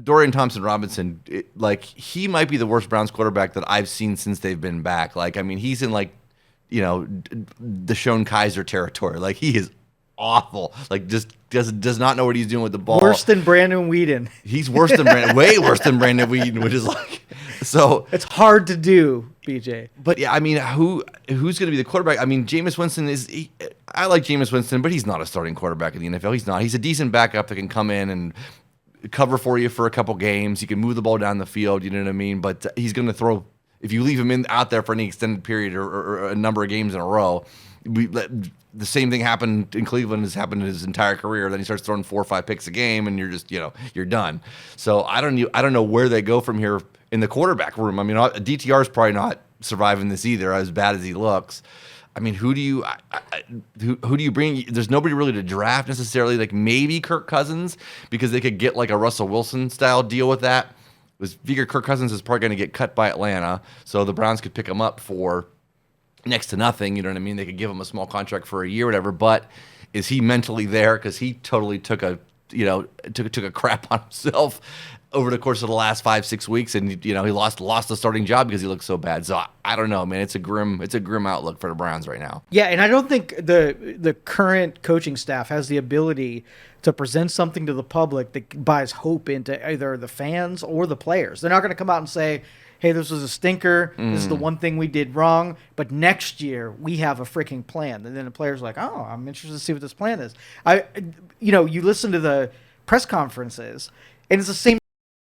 Dorian Thompson-Robinson, he might be the worst Browns quarterback that I've seen since they've been back. Like, I mean, he's in the Sean Kaiser territory. Like, he is awful. Like, just does not know what he's doing with the ball. Worse than Brandon Weeden. He's worse than Brandon, way worse than Brandon Weeden, which is like, so it's hard to do, BJ. But yeah, I mean, who's going to be the quarterback? I mean, Jameis Winston I like Jameis Winston, but he's not a starting quarterback in the NFL. He's not. He's a decent backup that can come in and cover for you for a couple games. He can move the ball down the field. You know what I mean? But he's going to throw, if you leave him out there for any extended period or a number of games in a row. The same thing happened in Cleveland has happened in his entire career. Then he starts throwing 4 or 5 picks a game, and you're just, you're done. So I don't know where they go from here in the quarterback room. I mean, DTR is probably not surviving this either, as bad as he looks. I mean, who do you bring? There's nobody really to draft necessarily. Like maybe Kirk Cousins, because they could get like a Russell Wilson style deal with that. Figure Kirk Cousins is probably going to get cut by Atlanta, so the Browns could pick him up for next to nothing. You know what I mean? They could give him a small contract for a year, or whatever. But is he mentally there? Because he totally took a crap on himself over the course of the last 5-6 weeks, and he lost the starting job because he looked so bad. So I don't know, man. It's a grim outlook for the Browns right now. Yeah, and I don't think the current coaching staff has the ability to present something to the public that buys hope into either the fans or the players. They're not going to come out and say, hey, this was a stinker. This is the one thing we did wrong. But next year, we have a freaking plan. And then the player's like, oh, I'm interested to see what this plan is. You listen to the press conferences, and it's the same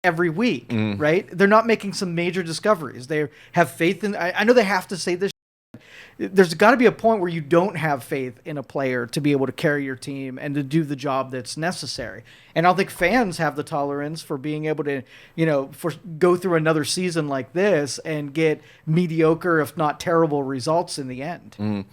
every week, right? They're not making some major discoveries. They have faith in – I know they have to say this. There's got to be a point where you don't have faith in a player to be able to carry your team and to do the job that's necessary. And I don't think fans have the tolerance for being able to, go through another season like this and get mediocre, if not terrible, results in the end.